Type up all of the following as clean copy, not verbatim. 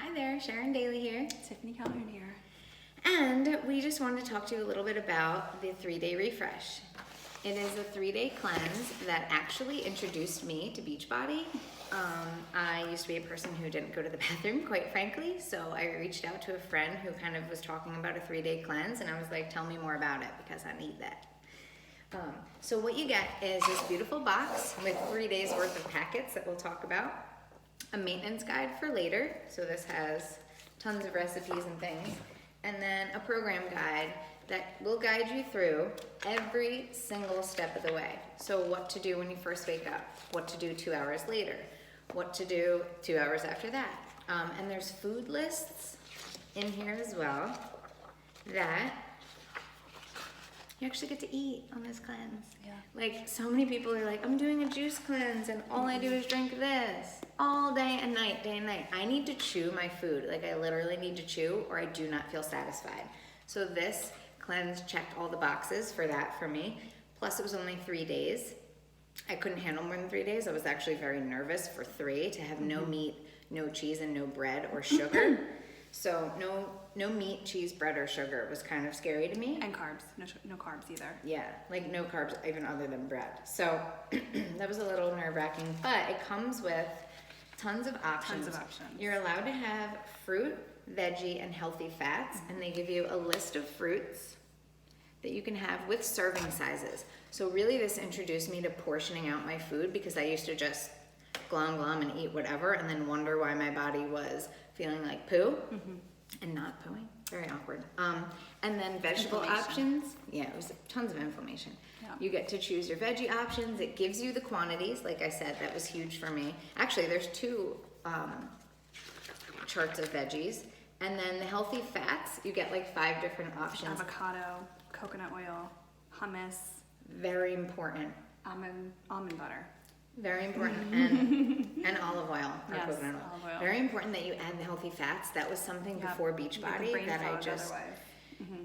Hi there, Sharon Daly here. Tiffany Calhoun here. And we just wanted to talk to you a little bit about the 3-day refresh. It is a 3-day cleanse that actually introduced me to Beachbody. I used to be a person who didn't go to the bathroom, quite frankly, so I reached out to a friend who kind of was talking about a 3-day cleanse, and I was like, tell me more about it because I need that. So what you get is this beautiful box with 3 days worth of packets that we'll talk about, a maintenance guide for later, so this has tons of recipes and things, and then a program guide that will guide you through every single step of the way. So what to do when you first wake up, what to do 2 hours later, what to do 2 hours after that. And there's food lists in here as well that you actually get to eat on this cleanse. Yeah. Like, so many people are like, I'm doing a juice cleanse and all I do is drink this all day and night, day and night. I need to chew my food. Like, I literally need to chew or I do not feel satisfied. So this cleanse checked all the boxes for that for me. Plus it was only 3 days. I couldn't handle more than 3 days. I was actually very nervous for 3 to have no meat, no cheese, and no bread or sugar. So no meat, cheese, bread, or sugar was kind of scary to me. And carbs. No carbs either. Yeah, like no carbs even other than bread. So that was a little nerve-wracking, but it comes with tons of options. You're allowed to have fruit, veggie, and healthy fats, and they give you a list of fruits that you can have with serving sizes. So really this introduced me to portioning out my food because I used to just glom and eat whatever and then wonder why my body was feeling like poo and not pooing. Very awkward. And then vegetable options. Yeah, it was tons of inflammation. Yeah. You get to choose your veggie options. It gives you the quantities. Like I said, that was huge for me. Actually, there's 2 charts of veggies. And then the healthy fats, you get like 5 different options. Avocado, coconut oil, hummus. Very important. Almond butter. Very important, and olive oil or yes, coconut oil. Olive oil. Very important that you add the healthy fats. That was something before Beachbody that I just,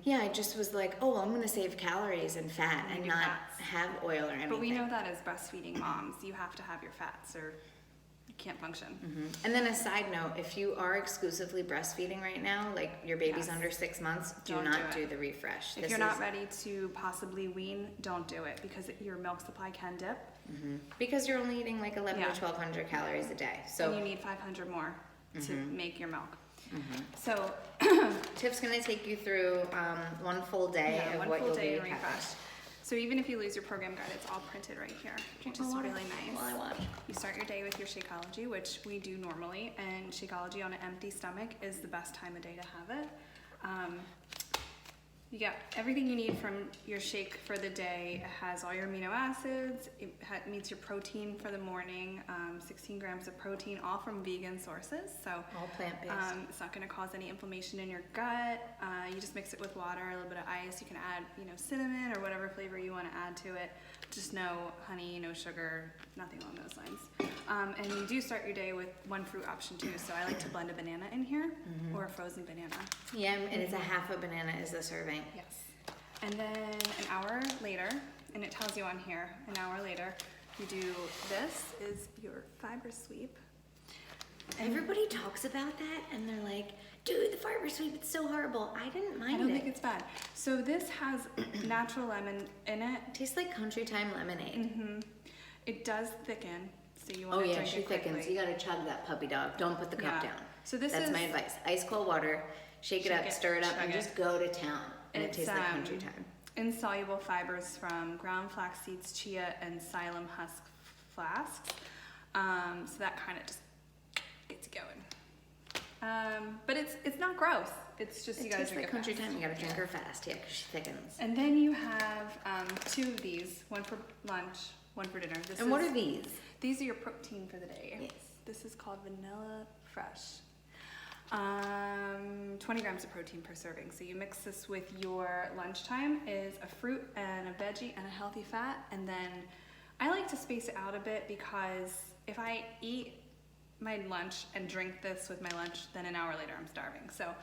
yeah, I just was like, oh, I'm gonna save calories and fat and not have oil or anything. But we know that as breastfeeding moms, you have to have your fats or you can't function. And then a side note, if you are exclusively breastfeeding right now, like your baby's under 6 months, do not do the refresh. If you're not ready to possibly wean, don't do it because your milk supply can dip. Because you're only eating like 11 to 1,200 calories a day. So and you need 500 more to make your milk. So Tiff's gonna take you through one full day of what you'll be having. So even if you lose your program guide, it's all printed right here, which is really nice. While I watch. You start your day with your Shakeology, which we do normally, and Shakeology on an empty stomach is the best time of day to have it. You get everything you need from your shake for the day. It has all your amino acids. It meets your protein for the morning. 16 grams of protein, all from vegan sources. So all plant-based. It's not going to cause any inflammation in your gut. You just mix it with water, a little bit of ice. You can add, cinnamon or whatever flavor you want to add to it. Just no honey, no sugar, nothing along those lines. And you do start your day with one fruit option too. So I like to blend a banana in here or a frozen banana. Yeah, and it's a half a banana is the serving. Yes. And then an hour later, and it tells you on here, an hour later, you do this is your fiber sweep. Everybody talks about that and they're like, dude, the fiber sweep, it's so horrible. I didn't mind it. I don't think it's bad. So this has natural lemon in it. It tastes like country time lemonade. It does thicken, so you want to drink it quickly. She thickens. You gotta chug that puppy dog. Don't put the cup down. So that's my advice. Ice cold water, shake it up, stir it up, and just go to town. And it tastes like country time. Insoluble fibers from ground flax seeds, chia, and psyllium husk flasks. So that kind of just gets you going. But it's not gross. It's just you gotta drink it fast. Country time. You gotta drink her fast. Yeah, because she thickens. And then you have 2 of these. One for lunch, one for dinner. What are these? These are your protein for the day. Yes. This is called Vanilla Fresh. 20 grams of protein per serving. So you mix this with your lunchtime is a fruit and a veggie and a healthy fat. And then I like to space it out a bit because if I eat my lunch and drink this with my lunch, then an hour later I'm starving. So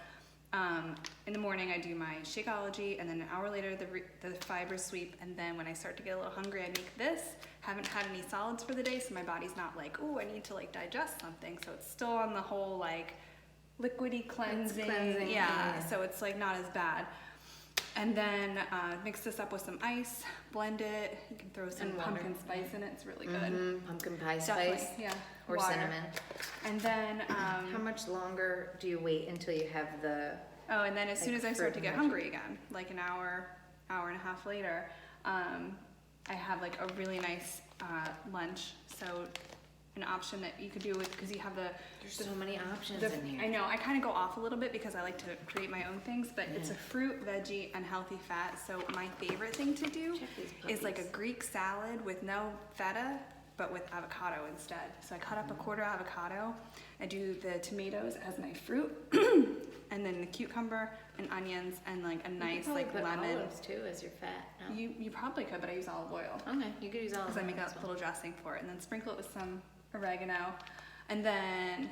in the morning I do my Shakeology, and then an hour later the fiber sweep, and then when I start to get a little hungry I make this. Haven't had any solids for the day, so my body's not like, oh, I need to like digest something. So it's still on the whole like liquidy cleansing. cleansing, Yeah, yeah. so it's like not as bad. And then mix this up with some ice, blend it. You can throw some And water. pumpkin spice in it. It's really good. Pumpkin pie Definitely, spice yeah. or Water. cinnamon. And then, How much longer do you wait until you have the? oh, and then as soon Like as I start to fruit get and hungry again, like an hour and a half later, I have like a really nice lunch. So an option that you could do with, because you have There's so many options in here. I know, I kind of go off a little bit because I like to create my own things, but it's a fruit, veggie, and healthy fat. So my favorite thing to do Check these is like a puppies. Greek salad with no feta, but with avocado instead. So I cut up a quarter avocado, I do the tomatoes as my fruit, and then the cucumber and onions and like a nice like put lemon. olives too as your fat. No? You probably could, but I use olive oil Okay, you could use olive because I oil make a as well. little dressing for it, and then sprinkle it with some oregano, and then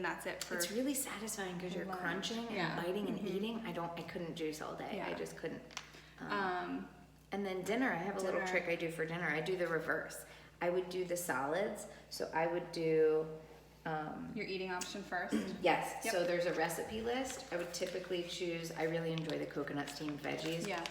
that's it for. It's really satisfying because you're lunch. crunching and Yeah. biting and eating. I couldn't juice all day. I Yeah. just couldn't. And And then dinner, I have a little dinner. trick I do for dinner. I do the reverse. I would do the solids. So I would do, your eating option first. yes, Yep. so there's a recipe list. I would typically choose, I really enjoy the coconut steamed veggies. Yeah.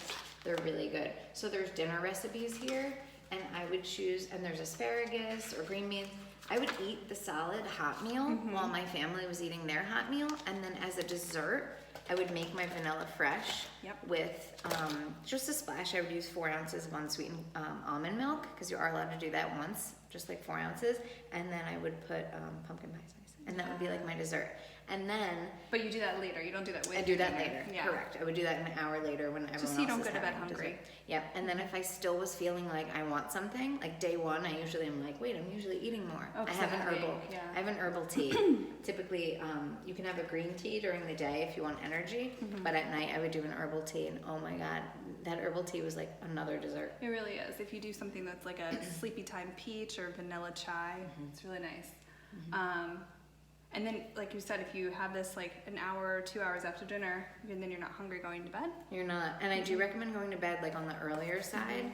They're really good. So there's dinner recipes here, and I would choose, and there's asparagus or green beans. I would eat the solid hot meal while my family was eating their hot meal, and then as a dessert, I would make my vanilla fresh Yep. with just a splash. I would use 4 ounces of unsweetened almond milk, because you are allowed to do that once, just like 4 ounces, and then I would put pumpkin pie spice, and that would be like my dessert. And then But you do that later. You don't do that with. I do that dinner. later. Yeah. Correct. I would do that an hour later when everyone so you else don't is go to bed having hungry. dessert. Yep. And then if I still was feeling like I want something, like day one, I usually am like, wait, I'm usually eating more. Oh, I 'cause have of an heavy, herbal. yeah. I have an herbal tea. Typically, you can have a green tea during the day if you want energy, but at night I would do an herbal tea, and oh my god, that herbal tea was like another dessert. It really is. If you do something that's like a sleepy time peach or vanilla chai, it's really nice. And then, like you said, if you have this like an hour or 2 hours after dinner, and then you're not hungry going to bed. You're not, and I do recommend going to bed like on the earlier side.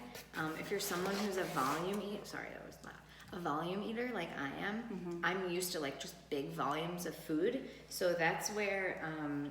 If you're someone who's a volume eater like I am, I'm used to like just big volumes of food. So that's where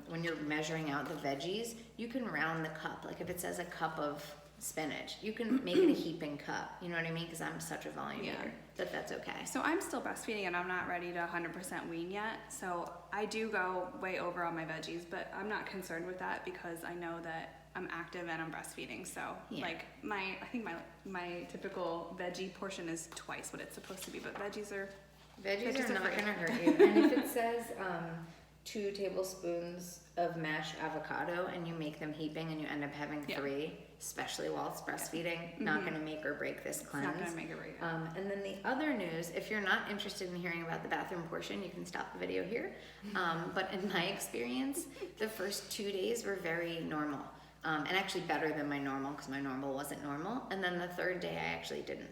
when you're measuring out the veggies, you can round the cup. Like if it says a cup of spinach, you can make it a heaping cup. You know what I mean? Because I'm such a volume Yeah. eater that that's okay. So I'm still breastfeeding and I'm not ready to 100% wean yet. So I do go way over on my veggies, but I'm not concerned with that because I know that I'm active and I'm breastfeeding. So Yeah. like I think my typical veggie portion is twice what it's supposed to be, but veggies are Veggies Veggies are are not free. gonna hurt you. And if it says 2 tablespoons of mashed avocado and you make them heaping and you end up having Yeah. 3, especially while it's breastfeeding, not gonna make or break this it's cleanse. not gonna make it right. And then the other news, if you're not interested in hearing about the bathroom portion, you can stop the video here. But in my experience, the first 2 days were very normal. And actually better than my normal, because my normal wasn't normal. And then the 3rd day, I actually didn't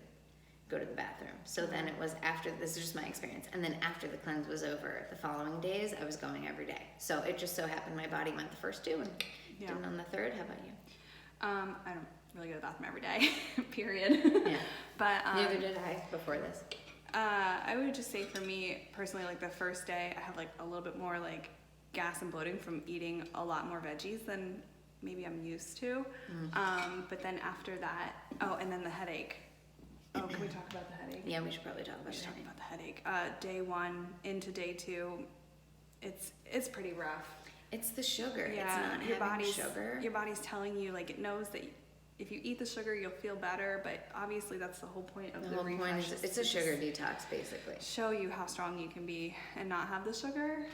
go to the bathroom. So then it was after, this is just my experience. And then after the cleanse was over, the following days, I was going every day. So it just so happened my body went the first 2 and Yeah. didn't on the 3rd. How about you? I don't really go to the bathroom every day, period. Yeah. But Neither did I before this. I would just say for me personally, like the first day, I have like a little bit more like gas and bloating from eating a lot more veggies than maybe I'm used to. But then after that, and then the headache. Oh, can we talk about the headache? Yeah, we should probably talk about We should that. talk about the headache. Day 1 into day 2, it's pretty rough. It's the sugar. Yeah, It's not your having body's sugar. Your body's telling you, like, it knows that if you eat the sugar, you'll feel better. But obviously, that's the whole point of The the whole point refresh. is it's a sugar detox, basically. Show you how strong you can be and not have the sugar.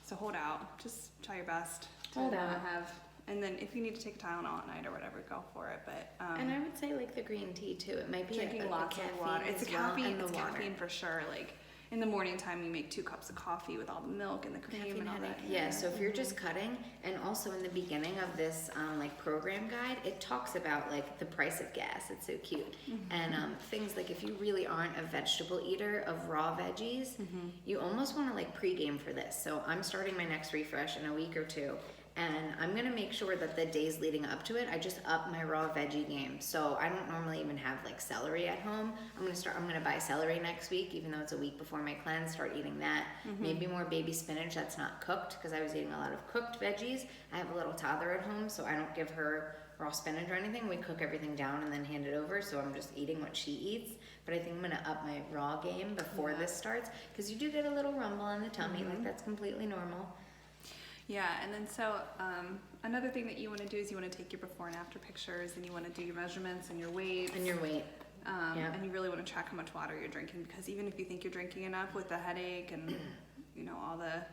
So hold out. Just try your best to Hold not out. have. And then if you need to take a Tylenol at night or whatever, go for it. But And I would say like the green tea too. It might be drinking a lots caffeine of water. It's as a well, caffeine. and the It's water. caffeine for sure. Like in the morning time, you make 2 cups of coffee with all the milk and the cream Caffeine and all headache. that. Yeah, so if you're just cutting, and also in the beginning of this like program guide, it talks about like the price of gas. It's so cute. And things like if you really aren't a vegetable eater of raw veggies, you almost want to like pregame for this. So I'm starting my next refresh in a week or 2. And I'm gonna make sure that the days leading up to it, I just up my raw veggie game. So I don't normally even have like celery at home. I'm gonna buy celery next week, even though it's a week before my cleanse, start eating that. Maybe more baby spinach that's not cooked, because I was eating a lot of cooked veggies. I have a little toddler at home, so I don't give her raw spinach or anything. We cook everything down and then hand it over, so I'm just eating what she eats. But I think I'm gonna up my raw game before this starts, because you do get a little rumble in the tummy, like that's completely normal. Yeah, and then so another thing that you want to do is you want to take your before and after pictures, and you want to do your measurements and your weight. And your weight. And you really want to track how much water you're drinking, because even if you think you're drinking enough with the headache and all the...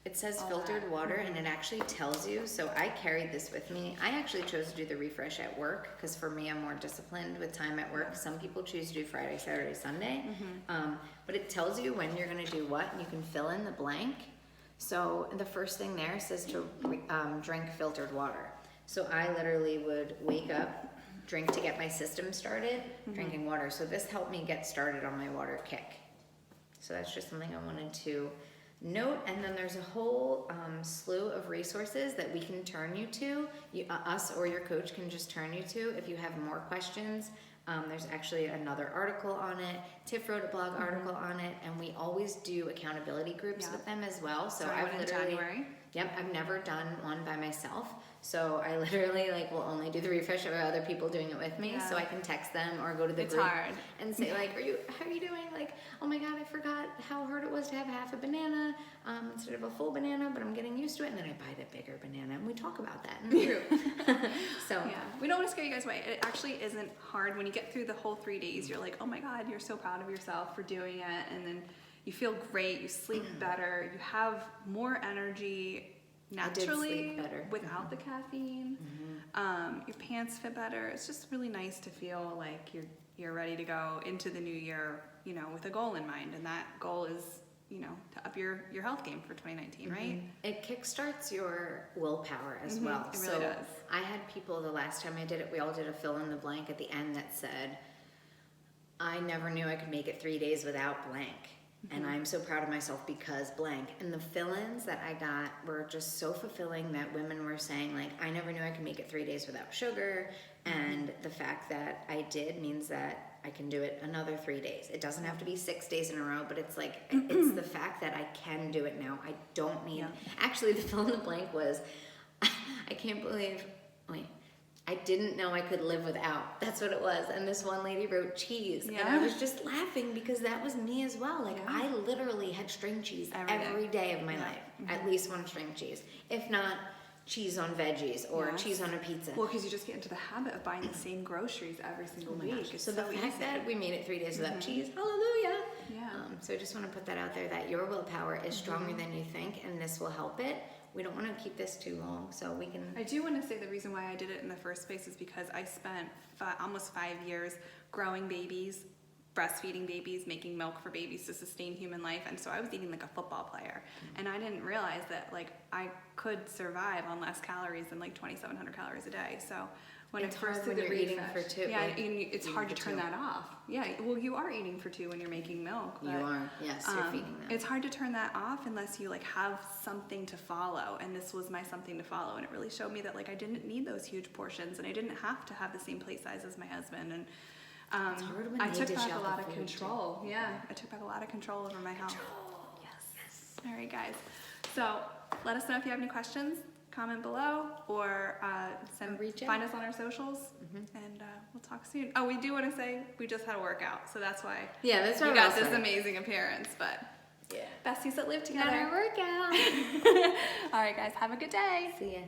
It says filtered water, and it actually tells you. So I carried this with me. I actually chose to do the refresh at work, because for me, I'm more disciplined with time at work. Some people choose to do Friday, Saturday, Sunday. But it tells you when you're going to do what, and you can fill in the blank. So the first thing there says to drink filtered water. So I literally would wake up, drink to get my system started, drinking water. So this helped me get started on my water kick. So that's just something I wanted to note. And then there's a whole slew of resources that we can turn you to. Us or your coach can just turn you to if you have more questions. There's actually another article on it. Tiff wrote a blog article on it, and we always do accountability groups with them as well. So I've literally, January. Yep, I've never done one by myself. So I literally will only do the refresh of other people doing it with me, so I can text them or go to the group and say how are you doing? Like, oh my God, I forgot how hard it was to have half a banana instead of a full banana, but I'm getting used to it. And then I buy the bigger banana, and we talk about that in the group. So we don't want to scare you guys away. It actually isn't hard. When you get through the whole 3 days, you're like, oh my God, you're so proud of yourself for doing it, and then you feel great, you sleep better, you have more energy naturally without the caffeine. Your pants fit better. It's just really nice to feel like you're ready to go into the new year, with a goal in mind, and that goal is to up your health game for 2019, right? It kickstarts your willpower as well. It really does. I had people the last time I did it, we all did a fill in the blank at the end that said, I never knew I could make it 3 days without blank. And I'm so proud of myself because blank. And the fill-ins that I got were just so fulfilling, that women were saying, like, I never knew I could make it 3 days without sugar. And the fact that I did means that I can do it another 3 days. It doesn't have to be 6 days in a row, but it's like, it's the fact that I can do it now. I don't need, actually the fill in the blank was, I can't believe, I didn't know I could live without. That's what it was. And this one lady wrote cheese. And I was just laughing because that was me as well. Like, I literally had string cheese every day of my life. At least one string cheese. If not, cheese on veggies or cheese on a pizza. Well, because you just get into the habit of buying the same groceries every single week. So the fact that we made it 3 days without cheese, hallelujah. Yeah. So I just want to put that out there, that your willpower is stronger than you think, and this will help it. We don't want to keep this too long, so we can... I do want to say the reason why I did it in the first place is because I spent almost 5 years growing babies, breastfeeding babies, making milk for babies to sustain human life, and so I was eating like a football player. And I didn't realize that I could survive on less calories than 2,700 calories a day. So when it's I first hard did when the you're eating refresh, for two. it's hard to turn that off. Yeah, well, you are eating for two when you're making milk. But, you are, yes, you're feeding them. It's hard to turn that off unless you have something to follow, and this was my something to follow, and it really showed me that I didn't need those huge portions, and I didn't have to have the same plate size as my husband, and I took back a lot of control. Yeah, I took back a lot of control over my health. Yes. All right, guys. So let us know if you have any questions. Comment below or find us on our socials, and we'll talk soon. Oh, we do want to say we just had a workout, so that's why. Yeah, that's why you got this amazing appearance. But besties that live together. Got our workout. All right, guys. Have a good day. See ya.